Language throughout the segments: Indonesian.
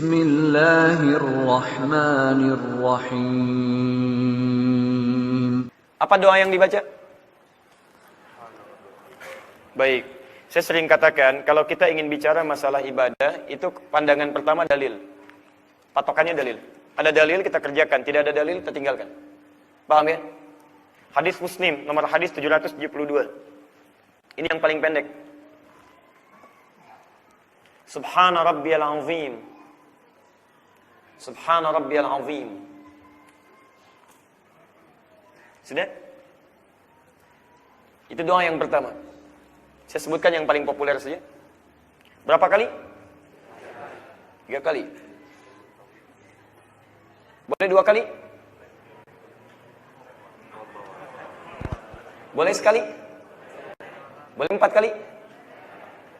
Bismillahirrahmanirrahim. Apa doa yang dibaca? Baik, saya sering katakan kalau kita ingin bicara masalah ibadah, itu pandangan pertama dalil. Patokannya dalil. Ada dalil kita kerjakan, tidak ada dalil kita tinggalkan. Paham ya? Hadis Muslim, nomor hadis 772. Ini yang paling pendek. Subhana rabbiyal azim. Subhana rabbiyal azim. Sudah? Itu doa yang pertama. Saya sebutkan yang paling populer saja. Berapa kali? 3 kali. Boleh 2 kali? Boleh sekali? Boleh 4 kali?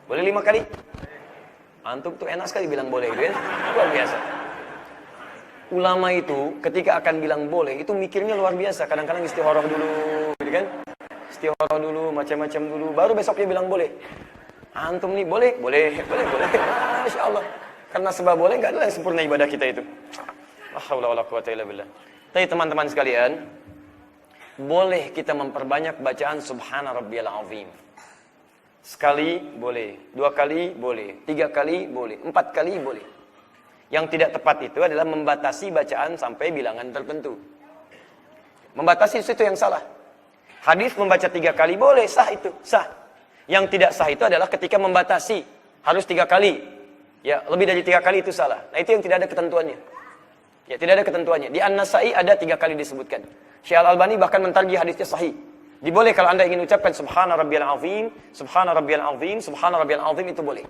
Boleh 5 kali? Antum tuh enak sekali bilang boleh gitu ya. Luar biasa. Ulama itu ketika akan bilang boleh, itu mikirnya luar biasa. Kadang-kadang istikharah dulu, gitu kan? Istikharah dulu, macam-macam dulu, baru besok dia bilang boleh. Antum nih boleh. Masya Allah. Karena sebab boleh, nggak ada yang sempurna ibadah kita itu. La haula wala quwata illa billah. Tapi teman-teman sekalian, boleh kita memperbanyak bacaan Subhana rabbiyal azim. Sekali boleh, 2 kali boleh, 3 kali boleh, 4 kali boleh. Yang tidak tepat itu adalah membatasi bacaan sampai bilangan tertentu. Membatasi itu yang salah. Hadis membaca 3 kali boleh, sah itu, sah. Yang tidak sah itu adalah ketika membatasi, harus 3 kali. Ya, lebih dari 3 kali itu salah. Nah, itu yang tidak ada ketentuannya. Ya, tidak ada ketentuannya. Di An-Nasa'i ada 3 kali disebutkan. Syekh Al-Albani bahkan mentarjih hadisnya sahih. Diboleh kalau Anda ingin ucapkan Subhana rabbiyal azim, Subhana rabbiyal azim, Subhana rabbiyal azim, itu boleh.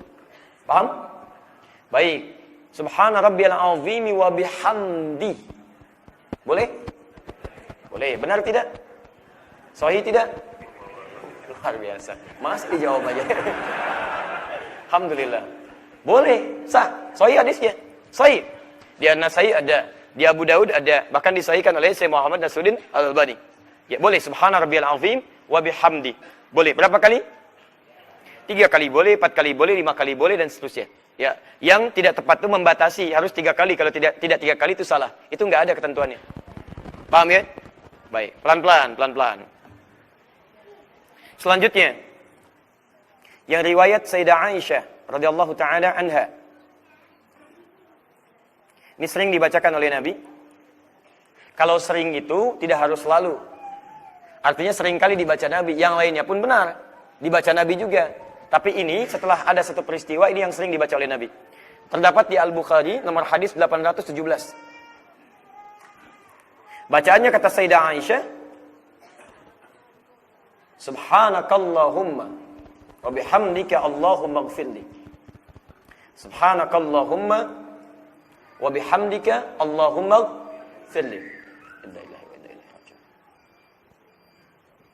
Paham? Baik. Subhana rabbiyal azim wa bihamdi. Boleh? Boleh. Benar tidak? Sahih tidak? Luar biasa. Masih dijawab aja. Alhamdulillah. Boleh. Sah. Sahih hadisnya. Sahih. Di An-Nasa'i ada, di Abu Daud ada, bahkan disahihkan oleh Syekh Muhammad Nasruddin Al-Albani. Ya, boleh Subhana rabbiyal azim wa bihamdi. Boleh. Berapa kali? 3 kali boleh, 4 kali boleh, 5 kali boleh, dan seterusnya. Ya, yang tidak tepat itu membatasi harus 3 kali. Kalau tidak 3 kali itu salah. Itu enggak ada ketentuannya. Paham ya? Baik, pelan-pelan. Selanjutnya, yang riwayat Sayyidah Aisyah radhiyallahu taala anha. Ini sering dibacakan oleh Nabi. Kalau sering itu tidak harus selalu. Artinya sering kali dibaca Nabi. Yang lainnya pun benar. Dibaca Nabi juga. Tapi ini setelah ada satu peristiwa, ini yang sering dibaca oleh Nabi. Terdapat di Al-Bukhari nomor hadis 817. Bacaannya kata Sayyidah Aisyah, Subhanakallahumma wa bihamdika Allahumma ighfirli. Subhanakallahumma wa bihamdika Allahumma ighfirli. Inna lillahi wa inna ilaihi raji'un.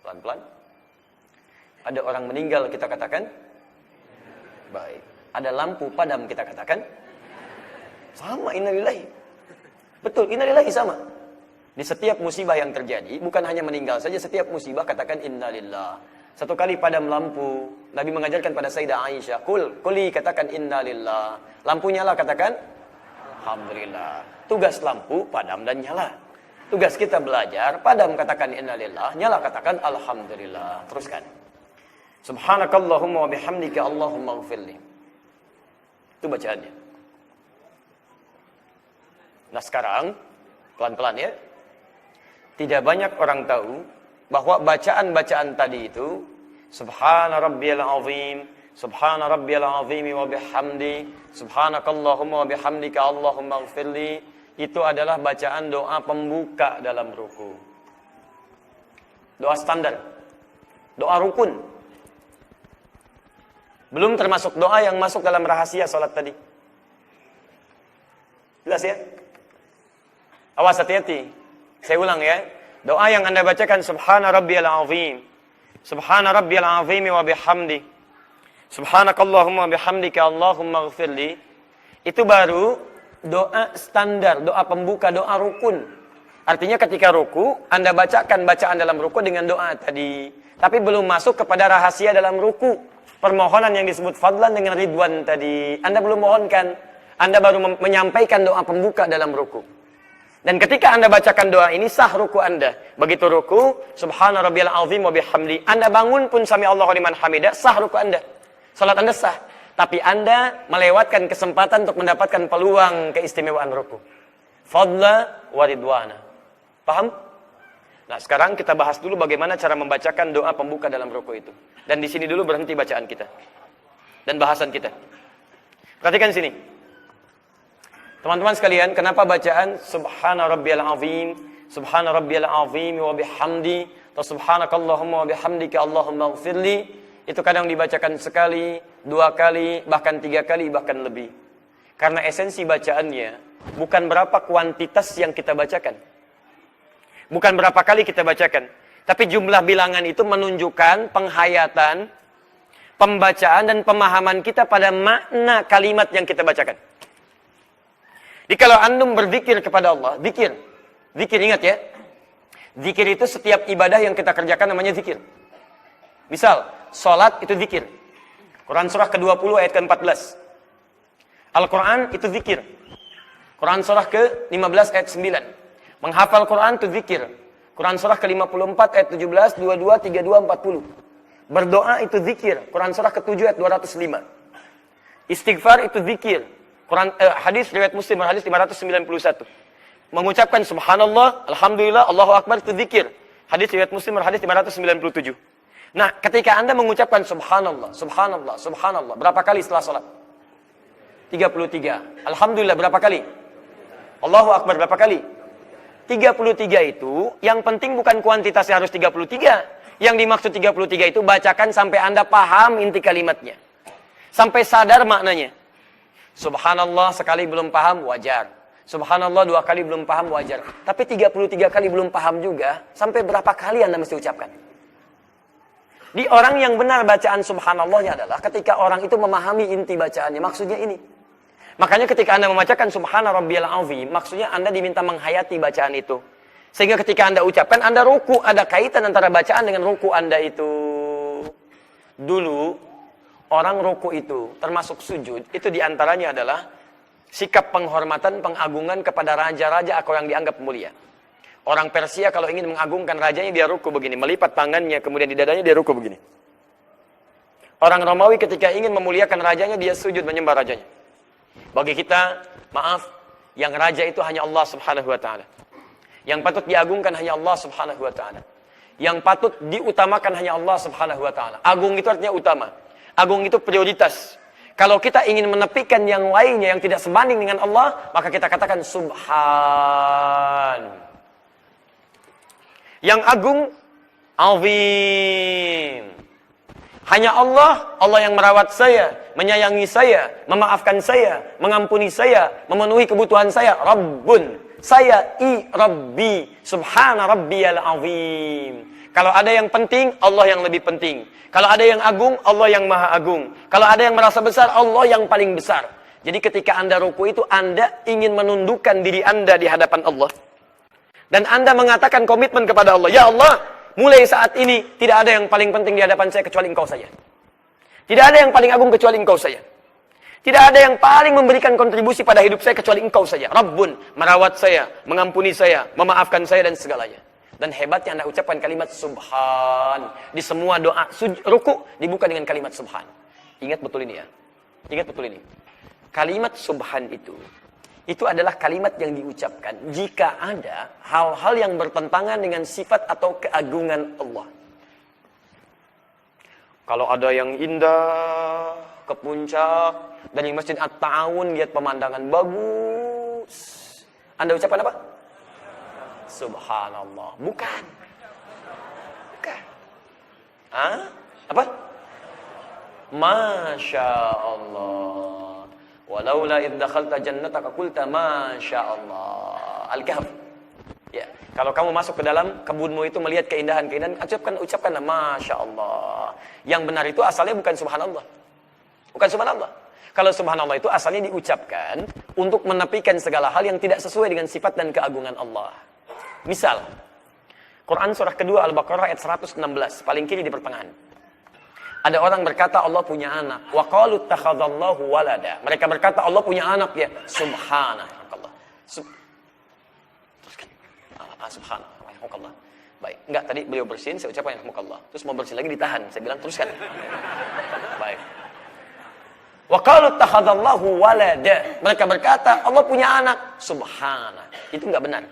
Pelan-pelan. Ada orang meninggal kita katakan baik. Ada lampu padam kita katakan sama, innalillahi. Betul, innalillahi sama. Di setiap musibah yang terjadi, bukan hanya meninggal saja, setiap musibah katakan innalillah. Satu kali padam lampu, Nabi mengajarkan pada Sayyidah Aisyah, kuli katakan innalillah. Lampu nyala katakan alhamdulillah. Tugas lampu padam dan nyala. Tugas kita belajar, padam katakan innalillah, nyala katakan alhamdulillah. Teruskan. Subhanakallahumma wa bihamdika Allahumma ighfirli. Itu bacaannya. Nah sekarang, pelan-pelan ya. Tidak banyak orang tahu bahwa bacaan-bacaan tadi itu Subhana rabbiyal azim, Subhana rabbiyal azim wa bihamdi, Subhanakallahumma wa bihamdika Allahumma ighfirli, itu adalah bacaan doa pembuka dalam ruku. Doa standar. Doa rukun. Belum termasuk doa yang masuk dalam rahasia salat tadi. Jelas ya? Awas, hati-hati. Saya ulang ya. Doa yang Anda bacakan Subhana rabbiyal azim, Subhana rabbiyal azim wa bihamdi, Subhanakallahumma bihamdika Allahumma ighfirli, itu baru doa standar, doa pembuka, doa rukun. Artinya ketika ruku, Anda bacakan bacaan dalam ruku dengan doa tadi. Tapi belum masuk kepada rahasia dalam ruku. Permohonan yang disebut fadlan dengan ridwan tadi. Anda belum mohonkan. Anda baru menyampaikan doa pembuka dalam ruku. Dan ketika Anda bacakan doa ini, sah ruku Anda. Begitu ruku, subhana rabbiyal azim wa bihamdi. Anda bangun pun sami Allahu liman hamidah, sah ruku Anda. Salat Anda sah. Tapi Anda melewatkan kesempatan untuk mendapatkan peluang keistimewaan ruku. Fadla wa ridwana. Paham? Nah, sekarang kita bahas dulu bagaimana cara membacakan doa pembuka dalam ruku itu. Dan di sini dulu berhenti bacaan kita. Dan bahasan kita. Perhatikan sini. Teman-teman sekalian, kenapa bacaan Subhana rabbiyal azim, Subhana rabbiyal azim wa bihamdi, atau Subhanakallahumma wa bihamdika Allahumma ighfirli, itu kadang dibacakan sekali, 2 kali, bahkan 3 kali, bahkan lebih. Karena esensi bacaannya bukan berapa kuantitas yang kita bacakan. Bukan berapa kali kita bacakan. Tapi jumlah bilangan itu menunjukkan penghayatan, pembacaan, dan pemahaman kita pada makna kalimat yang kita bacakan. Jadi kalau antum berzikir kepada Allah, zikir. Zikir, ingat ya. Zikir itu setiap ibadah yang kita kerjakan namanya zikir. Misal, sholat itu zikir. Quran surah ke-20 ayat ke-14. Al-Quran itu zikir. Quran surah ke-15 ayat 9. Menghafal Quran itu zikir. Quran surah ke-54 ayat 17, 22, 32, 40. Berdoa itu zikir. Quran surah ke-7 ayat 205. Istighfar itu zikir. Hadis riwayat Muslim hadis 591. Mengucapkan subhanallah, alhamdulillah, Allahu akbar itu zikir. Hadis riwayat Muslim hadis 597. Nah, ketika Anda mengucapkan subhanallah, subhanallah, subhanallah, berapa kali setelah salat? 33. Alhamdulillah berapa kali? Allahu akbar berapa kali? 33 itu yang penting bukan kuantitasnya harus 33. Yang dimaksud 33 itu bacakan sampai Anda paham inti kalimatnya. Sampai sadar maknanya. Subhanallah sekali belum paham, wajar. Subhanallah 2 kali belum paham, wajar. Tapi 33 kali belum paham juga, sampai berapa kali Anda mesti ucapkan? Di orang yang benar bacaan subhanallahnya adalah ketika orang itu memahami inti bacaannya. Maksudnya ini. Makanya ketika Anda membacakan subhana rabbiyal azim, maksudnya Anda diminta menghayati bacaan itu. Sehingga ketika Anda ucapkan, Anda ruku, ada kaitan antara bacaan dengan ruku Anda itu. Dulu, orang ruku itu, termasuk sujud, itu diantaranya adalah sikap penghormatan, pengagungan kepada raja-raja atau yang dianggap mulia. Orang Persia kalau ingin mengagungkan rajanya, dia ruku begini, melipat tangannya, kemudian di dadanya dia ruku begini. Orang Romawi ketika ingin memuliakan rajanya, dia sujud menyembah rajanya. Bagi kita, maaf, yang raja itu hanya Allah subhanahu wa ta'ala. Yang patut diagungkan hanya Allah subhanahu wa ta'ala. Yang patut diutamakan hanya Allah subhanahu wa ta'ala. Agung itu artinya utama. Agung itu prioritas. Kalau kita ingin menepikan yang lainnya yang tidak sebanding dengan Allah, maka kita katakan subhan. Yang agung, azim. Hanya Allah, Allah yang merawat saya, menyayangi saya, memaafkan saya, mengampuni saya, memenuhi kebutuhan saya. Rabbun, saya Rabbi, subhana rabbiyal azim. Kalau ada yang penting, Allah yang lebih penting. Kalau ada yang agung, Allah yang maha agung. Kalau ada yang merasa besar, Allah yang paling besar. Jadi ketika Anda ruku itu, Anda ingin menundukkan diri Anda di hadapan Allah. Dan Anda mengatakan komitmen kepada Allah. Ya Allah, mulai saat ini, tidak ada yang paling penting di hadapan saya kecuali Engkau saja. Tidak ada yang paling agung kecuali Engkau saja. Tidak ada yang paling memberikan kontribusi pada hidup saya kecuali Engkau saja. Rabbun, merawat saya, mengampuni saya, memaafkan saya dan segalanya. Dan hebatnya Anda ucapkan kalimat subhan. Di semua doa ruku dibuka dengan kalimat subhan. Ingat betul ini ya. Ingat betul ini. Kalimat subhan itu adalah kalimat yang diucapkan jika ada hal-hal yang bertentangan dengan sifat atau keagungan Allah. Kalau ada yang indah ke puncak dari Masjid At-Ta'awun, lihat pemandangan bagus, Anda ucapkan apa? Subhanallah. Bukan. Hah? Apa? Masya Allah. Walaula idh dakhalta jannataka qulta masya Allah. Al-Kahf. Ya, kalau kamu masuk ke dalam kebunmu itu melihat keindahan-keindahan, ucapkanlah masya Allah. Yang benar itu asalnya bukan subhanallah. Bukan subhanallah. Kalau subhanallah itu asalnya diucapkan untuk menepikan segala hal yang tidak sesuai dengan sifat dan keagungan Allah. Misal, Quran surah kedua Al-Baqarah ayat 116, paling kiri di pertengahan. Ada orang berkata Allah punya anak. Wa qalu ittakhadallahu walada. Mereka berkata Allah punya anak ya. Subhanallah. Teruskan. Subhanallah. Baik. Enggak, tadi beliau bersin, saya ucapkan yarhamukallah. Terus mau bersin lagi ditahan. Saya bilang teruskan. Baik. Wa qalu ittakhadallahu walada. Mereka berkata Allah punya anak. Subhanallah. Itu enggak benar.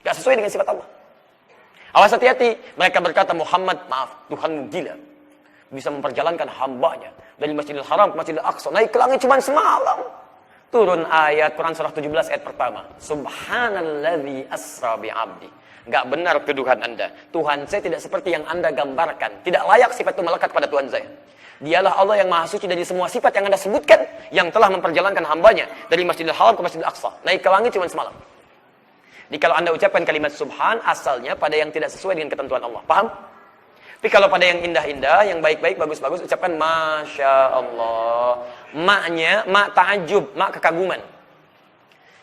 Enggak sesuai dengan sifat Allah. Awas hati-hati. Mereka berkata Muhammad, maaf, Tuhanmu gila. Bisa memperjalankan hambanya dari Masjidil Haram ke Masjidil Aqsa, naik ke langit cuma semalam. Turun ayat Quran surah 17 ayat pertama. Subhanalladzi asra bi'abdi. Enggak benar tuduhan Anda. Tuhan saya tidak seperti yang Anda gambarkan. Tidak layak sifat itu melekat pada Tuhan saya. Dialah Allah yang maha suci dari semua sifat yang Anda sebutkan, yang telah memperjalankan hambanya dari Masjidil Haram ke Masjidil Aqsa, naik ke langit cuma semalam. Jadi kalau Anda ucapkan kalimat subhan, asalnya pada yang tidak sesuai dengan ketentuan Allah. Paham? Tapi kalau pada yang indah-indah, yang baik-baik, bagus-bagus, ucapkan Masya Allah. Maknya, mak ta'ajub, mak kekaguman.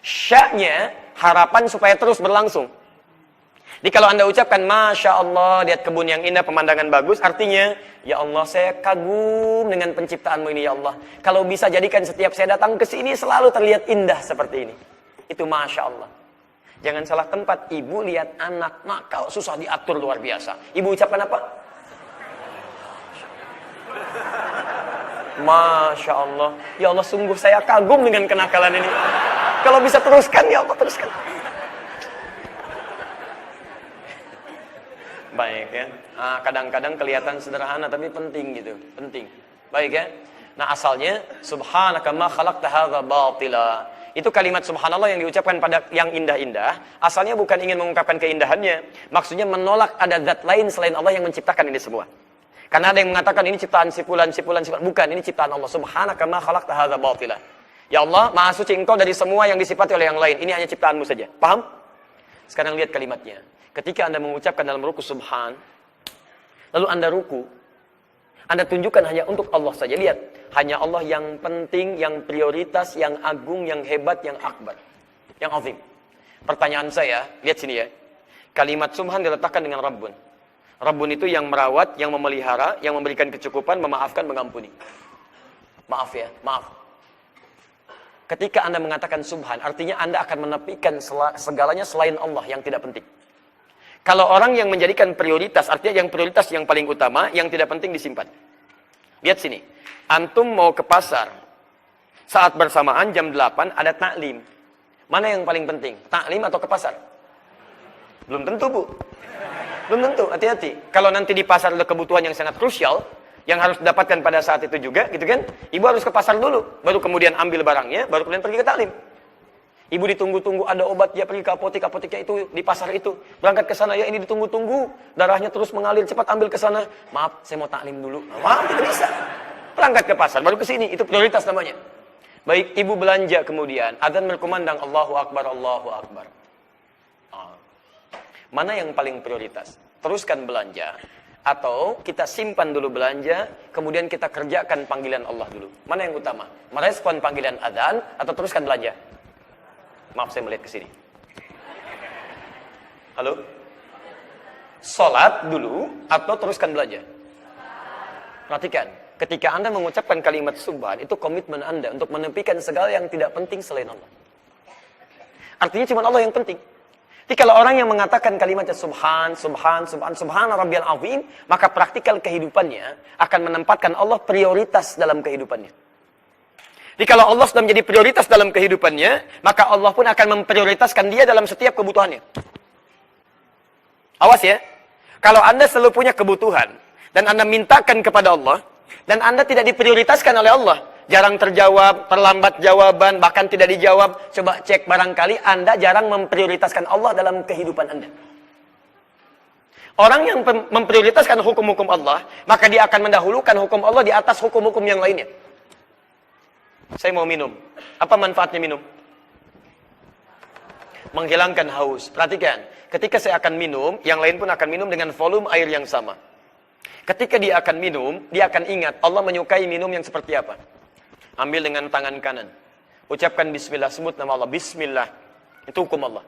Sya'nya, harapan supaya terus berlangsung. Jadi kalau Anda ucapkan Masya Allah, lihat kebun yang indah, pemandangan bagus, artinya, Ya Allah, saya kagum dengan penciptaanmu ini, Ya Allah. Kalau bisa jadikan setiap saya datang ke sini, selalu terlihat indah seperti ini. Itu Masya Allah. Jangan salah tempat, ibu lihat anak nakal, susah diatur luar biasa. Ibu ucapkan apa? Masya Allah. Ya Allah, sungguh saya kagum dengan kenakalan ini. Kalau bisa teruskan, ya Allah, teruskan. Baik ya. Kadang-kadang kelihatan sederhana, tapi penting gitu. Penting. Baik ya. Nah asalnya, Subhanaka ma khalaqta hadza batila. Itu kalimat subhanallah yang diucapkan pada yang indah-indah. Asalnya bukan ingin mengungkapkan keindahannya. Maksudnya menolak ada zat lain selain Allah yang menciptakan ini semua. Karena ada yang mengatakan ini ciptaan sipulan. Bukan, ini ciptaan Allah. Subhanaka ma khalaqta hadza batila. Ya Allah, maha suci engkau dari semua yang disifati oleh yang lain. Ini hanya ciptaanmu saja. Paham? Sekarang lihat kalimatnya. Ketika Anda mengucapkan dalam ruku subhan, lalu Anda ruku, Anda tunjukkan hanya untuk Allah saja. Lihat, hanya Allah yang penting, yang prioritas, yang agung, yang hebat, yang akbar, yang azim. Pertanyaan saya, lihat sini ya. Kalimat subhan diletakkan dengan Rabbun. Rabbun itu yang merawat, yang memelihara, yang memberikan kecukupan, memaafkan, mengampuni. Maaf ya, maaf. Ketika Anda mengatakan subhan, artinya Anda akan menepikan segalanya selain Allah yang tidak penting. Kalau orang yang menjadikan prioritas, artinya yang prioritas yang paling utama, yang tidak penting disimpan. Lihat sini. Antum mau ke pasar. Saat bersamaan jam 8 ada taklim. Mana yang paling penting? Taklim atau ke pasar? Belum tentu, Bu. Belum tentu, hati-hati. Kalau nanti di pasar ada kebutuhan yang sangat krusial, yang harus didapatkan pada saat itu juga, gitu kan? Ibu harus ke pasar dulu, baru kemudian ambil barangnya, baru kemudian pergi ke taklim. Ibu ditunggu-tunggu ada obat, dia pergi ke apoteknya itu di pasar itu. Berangkat ke sana, ya ini ditunggu-tunggu, darahnya terus mengalir, cepat ambil ke sana. Maaf, saya mau taklim dulu. Maaf, tidak bisa. Berangkat ke pasar, baru ke sini, itu prioritas namanya. Baik, ibu belanja kemudian, adzan berkumandang, Allahu Akbar, Allahu Akbar. Mana yang paling prioritas? Teruskan belanja, atau kita simpan dulu belanja, kemudian kita kerjakan panggilan Allah dulu. Mana yang utama? Merespon panggilan adzan, atau teruskan belanja? Maaf, saya melihat ke sini. Halo? Salat dulu atau teruskan belanja? Perhatikan, ketika Anda mengucapkan kalimat subhan, itu komitmen Anda untuk menepikan segala yang tidak penting selain Allah. Artinya cuma Allah yang penting. Jadi kalau orang yang mengatakan kalimatnya subhan rabbiyal azim, maka praktikal kehidupannya akan menempatkan Allah prioritas dalam kehidupannya. Jadi kalau Allah sudah menjadi prioritas dalam kehidupannya, maka Allah pun akan memprioritaskan dia dalam setiap kebutuhannya. Awas ya. Kalau Anda selalu punya kebutuhan, dan Anda mintakan kepada Allah, dan Anda tidak diprioritaskan oleh Allah, jarang terjawab, terlambat jawaban, bahkan tidak dijawab, coba cek barangkali Anda jarang memprioritaskan Allah dalam kehidupan Anda. Orang yang memprioritaskan hukum-hukum Allah, maka dia akan mendahulukan hukum Allah di atas hukum-hukum yang lainnya. Saya mau minum. Apa manfaatnya minum? Menghilangkan haus. Perhatikan, ketika saya akan minum, yang lain pun akan minum dengan volume air yang sama. Ketika dia akan minum, dia akan ingat Allah menyukai minum yang seperti apa. Ambil dengan tangan kanan. Ucapkan bismillah, sebut nama Allah. Bismillah. Itu hukum Allah.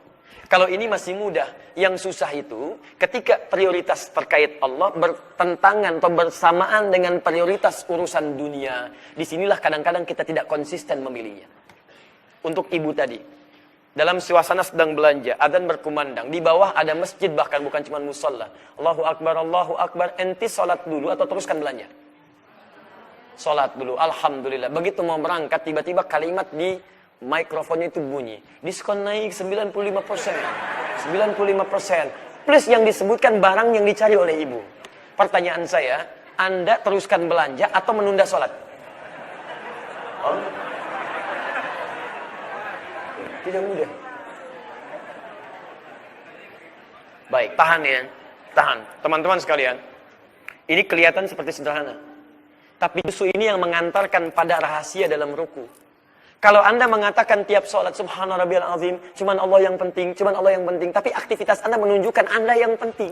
Kalau ini masih mudah, yang susah itu ketika prioritas terkait Allah bertentangan atau bersamaan dengan prioritas urusan dunia. Disinilah kadang-kadang kita tidak konsisten memilihnya. Untuk ibu tadi, dalam suasana sedang belanja, adzan berkumandang, di bawah ada masjid, bahkan bukan cuma musalla. Allahu Akbar, enti sholat dulu atau teruskan belanja? Sholat dulu, alhamdulillah. Begitu mau berangkat, tiba-tiba kalimat di mikrofonnya itu bunyi. Diskon naik 95%. 95%. Plus yang disebutkan barang yang dicari oleh ibu. Pertanyaan saya, Anda teruskan belanja atau menunda sholat? Oh? Tidak mudah. Baik, tahan ya. Tahan. Teman-teman sekalian. Ini kelihatan seperti sederhana. Tapi justru ini yang mengantarkan pada rahasia dalam ruku. Kalau Anda mengatakan tiap sholat, Subhana Rabbiyal Azim, cuman Allah yang penting, cuman Allah yang penting. Tapi aktivitas Anda menunjukkan Anda yang penting.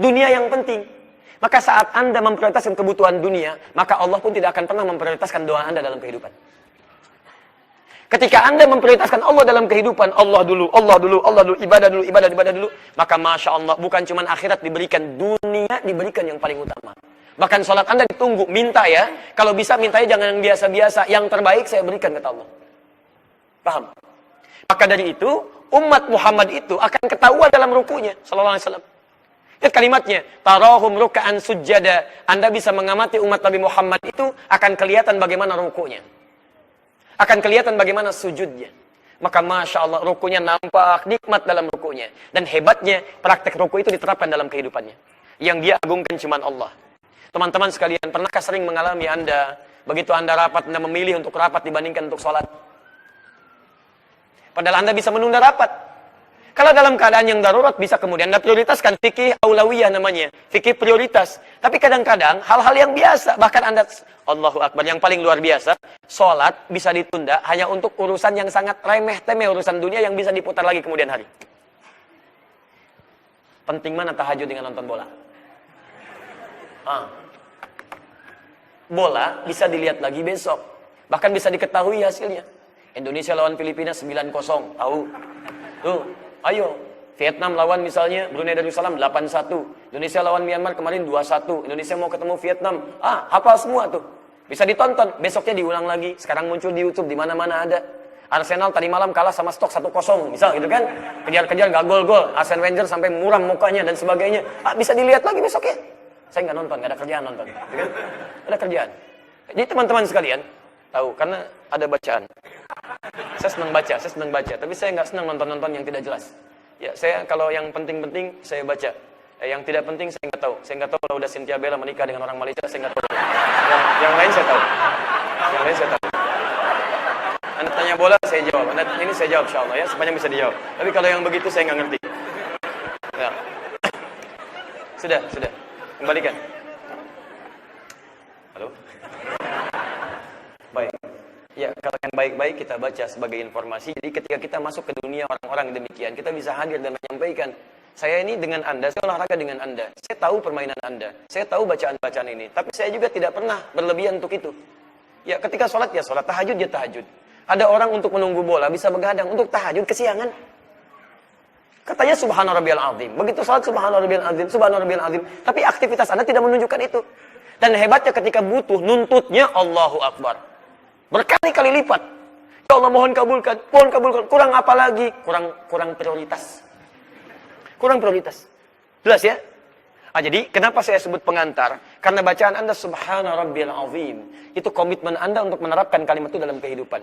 Dunia yang penting. Maka saat Anda memprioritaskan kebutuhan dunia, maka Allah pun tidak akan pernah memprioritaskan doa Anda dalam kehidupan. Ketika Anda memprioritaskan Allah dalam kehidupan, Allah dulu, ibadah dulu, maka Masya Allah, bukan cuman akhirat diberikan, dunia diberikan yang paling utama. Bahkan sholat Anda ditunggu, minta ya. Kalau bisa mintanya jangan yang biasa-biasa. Yang terbaik saya berikan kata Allah. Paham? Maka dari itu, umat Muhammad itu akan ketahuan dalam rukunya. Sallallahu alaihi wasallam. Lihat kalimatnya. Tarahum ruka'an sujjada. Anda bisa mengamati umat Nabi Muhammad itu akan kelihatan bagaimana rukunya. Akan kelihatan bagaimana sujudnya. Maka Masya Allah, rukunya nampak nikmat dalam rukunya. Dan hebatnya, praktek ruku itu diterapkan dalam kehidupannya. Yang dia agungkan cuma Allah. Teman-teman sekalian, pernahkah sering mengalami Anda, begitu Anda rapat, Anda memilih untuk rapat dibandingkan untuk sholat? Padahal Anda bisa menunda rapat. Kalau dalam keadaan yang darurat, bisa kemudian Anda prioritaskan. Fikih aulawiyah namanya, fikih prioritas. Tapi kadang-kadang, hal-hal yang biasa, bahkan Anda, Allahu Akbar, yang paling luar biasa, sholat bisa ditunda hanya untuk urusan yang sangat remeh-temeh, urusan dunia yang bisa diputar lagi kemudian hari. Penting mana tahajud dengan nonton bola? Bola bisa dilihat lagi besok. Bahkan bisa diketahui hasilnya. Indonesia lawan Filipina 9-0. Tahu? Tuh, ayo. Vietnam lawan misalnya Brunei Darussalam 8-1. Indonesia lawan Myanmar kemarin 2-1. Indonesia mau ketemu Vietnam. Hafal semua tuh. Bisa ditonton. Besoknya diulang lagi. Sekarang muncul di YouTube di mana-mana ada. Arsenal tadi malam kalah sama Stoke 1-0. Misal gitu kan. Kejar-kejar gak gol-gol. Arsene Wenger sampai muram mukanya dan sebagainya. Bisa dilihat lagi besoknya. Saya nggak nonton, nggak ada kerjaan nonton. Kan? Ada kerjaan. Jadi teman-teman sekalian, tahu, karena ada bacaan. Saya senang baca. Tapi saya nggak senang nonton-nonton yang tidak jelas. Ya, saya kalau yang penting-penting, saya baca. Yang tidak penting, saya nggak tahu. Saya nggak tahu kalau udah Cynthia Bella menikah dengan orang Malaysia, saya nggak tahu. Yang lain saya tahu. Anda tanya bola, saya jawab. Ini saya jawab, insya Allah ya, sepanjang bisa dijawab. Tapi kalau yang begitu, saya nggak ngerti. Ya. Sudah. Kembalikan. Halo? Baik. Ya, kalau yang baik-baik kita baca sebagai informasi. Jadi ketika kita masuk ke dunia orang-orang demikian, kita bisa hadir dan menyampaikan. Saya ini dengan Anda, saya olahraga dengan Anda. Saya tahu permainan Anda. Saya tahu bacaan-bacaan ini. Tapi saya juga tidak pernah berlebihan untuk itu. Ya, ketika sholat, ya sholat. Tahajud, ya tahajud. Ada orang untuk menunggu bola, bisa begadang. Untuk tahajud, kesiangan. Katanya Subhana Rabbiyal Azim. Begitu salat Subhana Rabbiyal Azim. Tapi aktivitas Anda tidak menunjukkan itu. Dan hebatnya ketika butuh, nuntutnya Allahu Akbar. Berkali-kali lipat. Ya Allah mohon kabulkan. Kurang apa lagi? Kurang prioritas. Kurang prioritas. Jelas ya? Jadi kenapa saya sebut pengantar? Karena bacaan Anda Subhana Rabbiyal Azim. Itu komitmen Anda untuk menerapkan kalimat itu dalam kehidupan.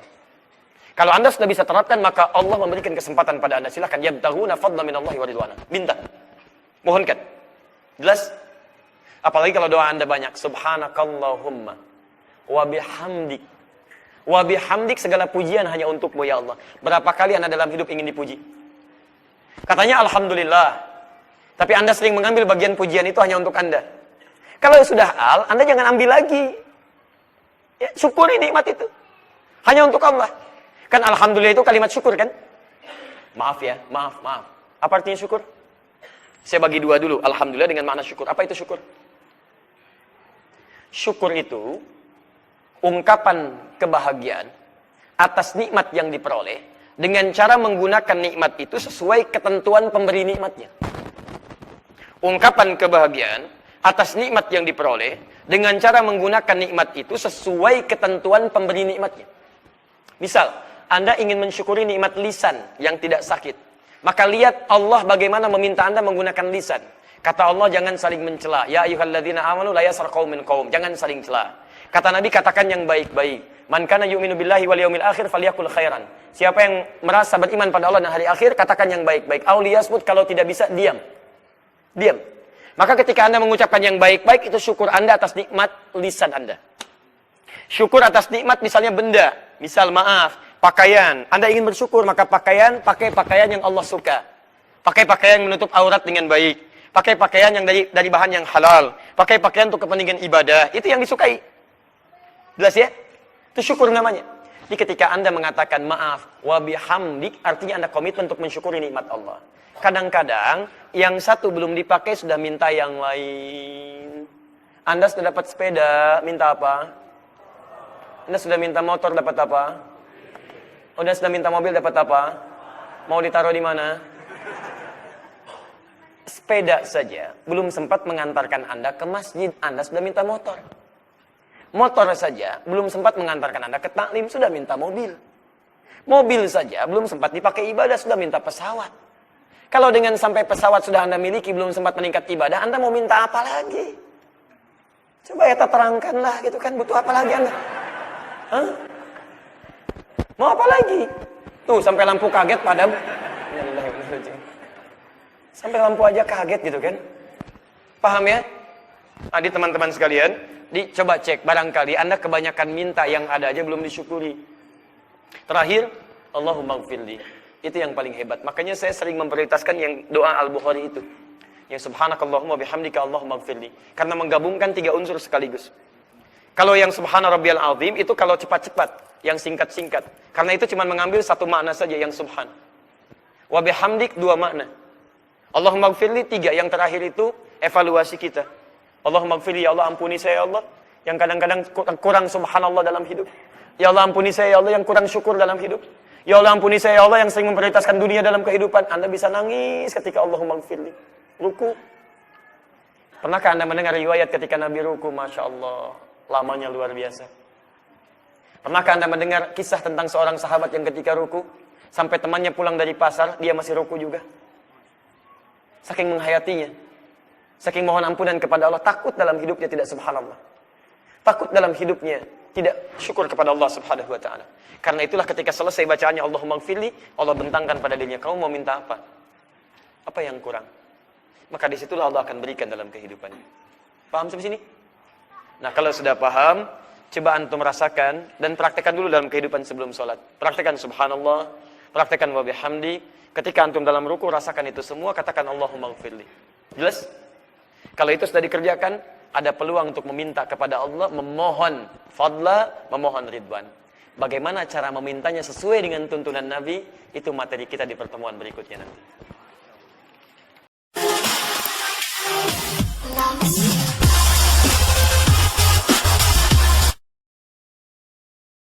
Kalau Anda sudah bisa terapkan, maka Allah memberikan kesempatan pada Anda. Silahkan. Yabtaghuna fadla minallahi wa ridwana. Minta. Mohonkan. Jelas? Apalagi kalau doa Anda banyak. Subhanakallahumma. Wa bihamdik. Wa bihamdik, segala pujian hanya untukmu ya Allah. Berapa kali Anda dalam hidup ingin dipuji? Katanya Alhamdulillah. Tapi Anda sering mengambil bagian pujian itu hanya untuk Anda. Kalau sudah Anda jangan ambil lagi. Ya, syukuri nikmat itu. Hanya untuk Allah. Kan Alhamdulillah itu kalimat syukur kan? Maaf ya, maaf. Apa artinya syukur? Saya bagi dua dulu. Alhamdulillah dengan makna syukur. Apa itu syukur? Syukur itu ungkapan kebahagiaan atas nikmat yang diperoleh dengan cara menggunakan nikmat itu sesuai ketentuan pemberi nikmatnya. Ungkapan kebahagiaan atas nikmat yang diperoleh dengan cara menggunakan nikmat itu sesuai ketentuan pemberi nikmatnya. Misal, Anda ingin mensyukuri nikmat lisan yang tidak sakit. Maka lihat Allah bagaimana meminta Anda menggunakan lisan. Kata Allah, jangan saling mencela. Ya ayyuhalladzina amanu la yaskhar qaumin qaum. Jangan saling cela. Kata Nabi, katakan yang baik-baik. Man kana yu'minu billahi wal yaumil akhir falyakul khairan. Siapa yang merasa beriman pada Allah dan hari akhir, katakan yang baik-baik. Aw liyasmut, kalau tidak bisa diam. Diam. Maka ketika Anda mengucapkan yang baik-baik, itu syukur Anda atas nikmat lisan Anda. Syukur atas nikmat misalnya benda. Misal maaf, pakaian. Anda ingin bersyukur, maka pakaian, pakai pakaian yang Allah suka. Pakai pakaian yang menutup aurat dengan baik. Pakai pakaian yang dari bahan yang halal. Pakai pakaian untuk kepentingan ibadah. Itu yang disukai. Jelas ya? Itu syukur namanya. Jadi ketika Anda mengatakan maaf, wa bihamdik, artinya Anda komitmen untuk mensyukuri nikmat Allah. Kadang-kadang, yang satu belum dipakai sudah minta yang lain. Anda sudah dapat sepeda, minta apa? Anda sudah minta motor, dapat apa? Anda sudah minta mobil, dapat apa? Mau ditaruh di mana? Sepeda saja, belum sempat mengantarkan Anda ke masjid, Anda sudah minta motor. Motor saja, belum sempat mengantarkan Anda ke taklim, sudah minta mobil. Mobil saja, belum sempat dipakai ibadah, sudah minta pesawat. Kalau dengan sampai pesawat sudah Anda miliki, belum sempat meningkat ibadah, Anda mau minta apa lagi? Coba ya terangkanlah, gitu kan, butuh apa lagi Anda? Hah? Mau apa lagi? Tuh, sampai lampu kaget padam. Sampai lampu aja kaget gitu kan. Paham ya? Adik teman-teman sekalian, coba cek, barangkali Anda kebanyakan minta yang ada aja belum disyukuri. Terakhir, Allahumma gfirli. Itu yang paling hebat. Makanya saya sering memprioritaskan yang doa Al-Bukhari itu. Yang subhanakallahumma bihamdika Allahumma gfirli. Karena menggabungkan 3 unsur sekaligus. Kalau yang subhana rabbiyal azim itu kalau cepat-cepat, yang singkat-singkat. Karena itu cuma mengambil 1 makna saja yang subhan. Wa bihamdik 2 makna. Allahumma gfirli 3, yang terakhir itu evaluasi kita. Allahumma gfirli, ya Allah ampuni saya ya Allah yang kadang-kadang kurang subhanallah dalam hidup. Ya Allah ampuni saya ya Allah yang kurang syukur dalam hidup. Ya Allah ampuni saya ya Allah yang sering memprioritaskan dunia dalam kehidupan. Anda bisa nangis ketika Allahumma gfirli. Ruku. Pernahkah Anda mendengar riwayat ketika Nabi ruku? Masya Allah, lamanya luar biasa. Pernahkah Anda mendengar kisah tentang seorang sahabat yang ketika ruku, sampai temannya pulang dari pasar, dia masih ruku juga? Saking menghayatinya. Saking mohon ampunan kepada Allah, takut dalam hidupnya tidak subhanallah. Takut dalam hidupnya tidak syukur kepada Allah subhanahu wa ta'ala. Karena itulah ketika selesai bacaannya Allahumma gfirli, Allah bentangkan pada dirinya, kamu mau minta apa? Apa yang kurang? Maka disitulah Allah akan berikan dalam kehidupannya. Paham sampai sini? Nah kalau sudah paham, coba antum rasakan dan praktekkan dulu dalam kehidupan sebelum sholat. Praktekkan subhanallah, praktekkan wa bihamdi. Ketika antum dalam ruku, rasakan itu semua, katakan Allahumma gfirli. Jelas? Kalau itu sudah dikerjakan, ada peluang untuk meminta kepada Allah, memohon fadla, memohon ridwan. Bagaimana cara memintanya sesuai dengan tuntunan Nabi, itu materi kita di pertemuan berikutnya nanti.